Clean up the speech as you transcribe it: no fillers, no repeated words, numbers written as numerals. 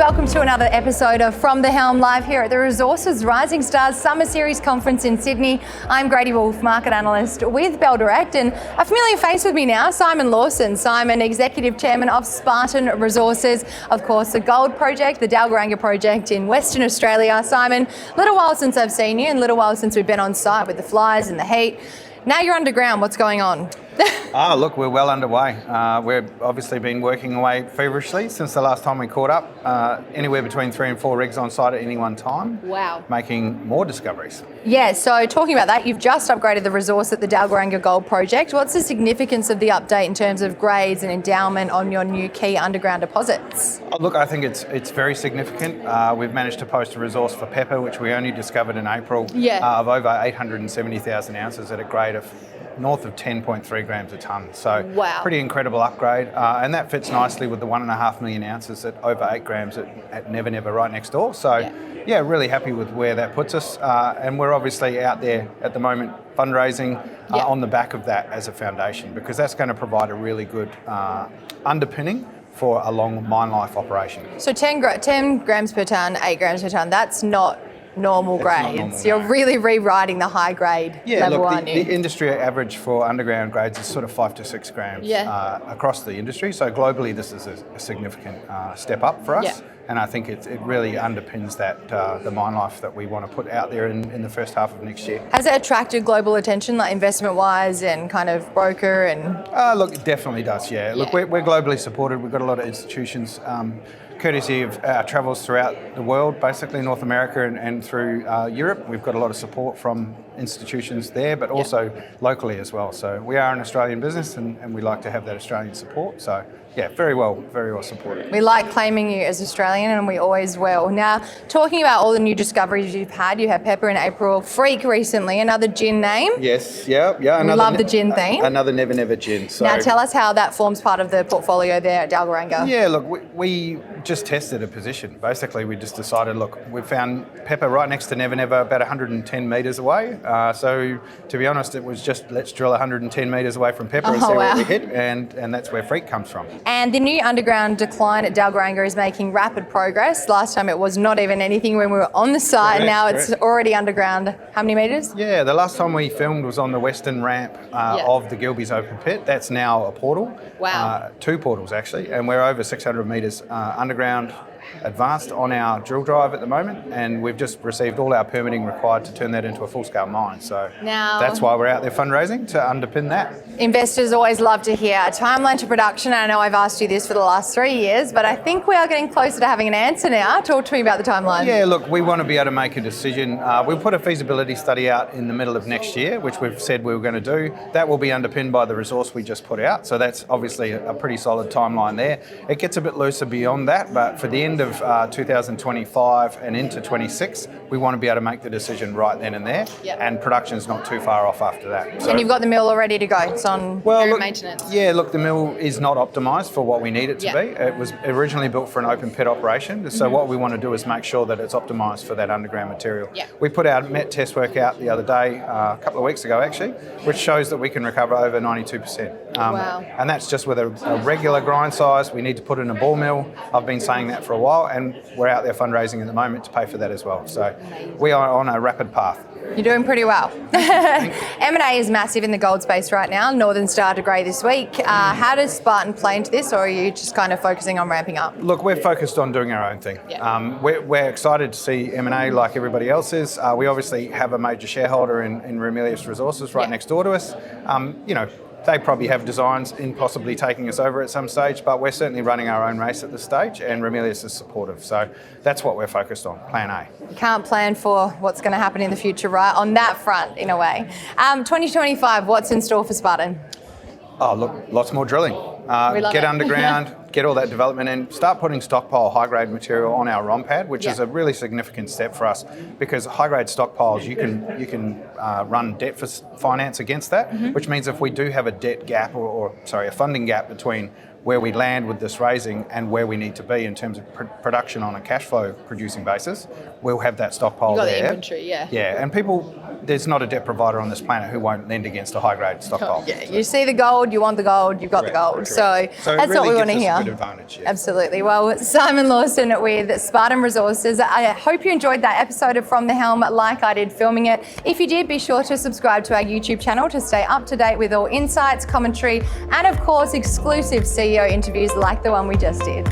welcome to another episode of From the Helm live here at the Resources Rising Stars Summer Series Conference in Sydney. I'm Grady Wolf, market analyst with Bell Direct, and a familiar face with me now, Simon Lawson. Simon, Executive Chairman of Spartan Resources, of course, the gold project, the Dalgaranga project in Western Australia. Simon, little while since I've seen you and little while since we've been on site with the flies and the heat. Now you're underground, what's going on? Look, we're well underway. We've obviously been working away feverishly since the last time we caught up, anywhere between 3 and 4 rigs on site at any one time. Wow. Making more discoveries. Yeah, so talking about that, you've just upgraded the resource at the Dalgaranga Gold Project. What's the significance of the update in terms of grades and endowment on your new key underground deposits? Look, I think it's very significant. We've managed to post a resource for Pepper, which we only discovered in April, of over 870,000 ounces at a grade of north of 10.3 grams a tonne. So pretty incredible upgrade. And that fits nicely with the 1.5 million ounces at over 8 grams at Never Never right next door. So yeah, really happy with where that puts us. And we're obviously out there at the moment fundraising on the back of that as a foundation, because that's going to provide a really good underpinning for a long mine life operation. So 10 grams per tonne, 8 grams per tonne, that's not normal grades. You're really rewriting the high grade level, aren't you? The industry average for underground grades is sort of 5 to 6 grams across the industry. So globally, this is a significant step up for us. And I think it really underpins that the mine life that we want to put out there in the first half of next year. Has it attracted global attention, like investment-wise and kind of broker and? Look, it definitely does, Look, we're globally supported. We've got a lot of institutions, courtesy of our travels throughout the world, basically North America and through Europe. We've got a lot of support from institutions there, but also locally as well. So we are an Australian business and we like to have that Australian support. So yeah, very well supported. We like claiming you as Australian, and we always will. Now, talking about all the new discoveries you've had, you have Pepper in April, Freak recently, another gin name. Yes, yeah. We love the gin theme. Another Never Never gin. So now tell us how that forms part of the portfolio there at Dalgaranga. Yeah, look, we just tested a position. Basically, we just decided, look, we found Pepper right next to Never Never, about 110 metres away. So to be honest, it was just let's drill 110 metres away from Pepper and see what we hit, and that's where Freak comes from. And the new underground decline at Dalgaranga is making rapid progress. Last time it was not even anything when we were on the site. Now it's already underground. How many metres? Yeah, the last time we filmed was on the western ramp of the Gilbey's open pit. That's now a portal. Wow. 2 portals actually, and we're over 600 metres underground advanced on our drill drive at the moment, and we've just received all our permitting required to turn that into a full-scale mine. So that's why we're out there fundraising, to underpin that. Investors always love to hear a timeline to production. I know I've asked you this for the last 3 years, but I think we are getting closer to having an answer now. Talk to me about the timeline. Yeah, look, we want to be able to make a decision. We'll put a feasibility study out in the middle of next year, which we've said we were going to do. That will be underpinned by the resource we just put out. So that's obviously a pretty solid timeline there. It gets a bit looser beyond that, but for the end of 2025 and into 26, we want to be able to make the decision right then and there, and production's not too far off after that. So, and you've got the mill all ready to go. It's on maintenance. Yeah, look, the mill is not optimised for what we need it to be. It was originally built for an open pit operation, so what we want to do is make sure that it's optimised for that underground material. We put our met test work out the other day, a couple of weeks ago actually, which shows that we can recover over 92%. And that's just with a regular grind size. We need to put in a ball mill. I've been saying that for a while, and we're out there fundraising at the moment to pay for that as well. So we are on a rapid path. You're doing pretty well. M&A is massive in the gold space right now. Northern Star to grey this week. How does Spartan play into this, or are you just kind of focusing on ramping up? Look, we're focused on doing our own thing. We're excited to see M&A like everybody else is. We obviously have a major shareholder in Ramelius Resources right next door to us. They probably have designs in possibly taking us over at some stage, but we're certainly running our own race at this stage, and Ramelius is supportive. So that's what we're focused on, plan A. You can't plan for what's going to happen in the future, right? On that front, in a way. 2025, what's in store for Spartan? Oh, look, lots more drilling. Get underground, get all that development in, start putting stockpile high-grade material on our ROM pad, which is a really significant step for us, because high-grade stockpiles, you can run debt finance against that, which means if we do have a debt gap or a funding gap between where we land with this raising and where we need to be in terms of production on a cash flow producing basis, we'll have that stockpile there. You've got the inventory, yeah. Yeah, and people, there's not a debt provider on this planet who won't lend against a high-grade stockpile. Yeah, you see the gold, you want the gold, you've got the gold. Correct. So that's really what we want to hear. A good advantage, yeah. Absolutely. Well, Simon Lawson with Spartan Resources. I hope you enjoyed that episode of From the Helm like I did filming it. If you did, be sure to subscribe to our YouTube channel to stay up to date with all insights, commentary, and of course, exclusive CEO interviews like the one we just did.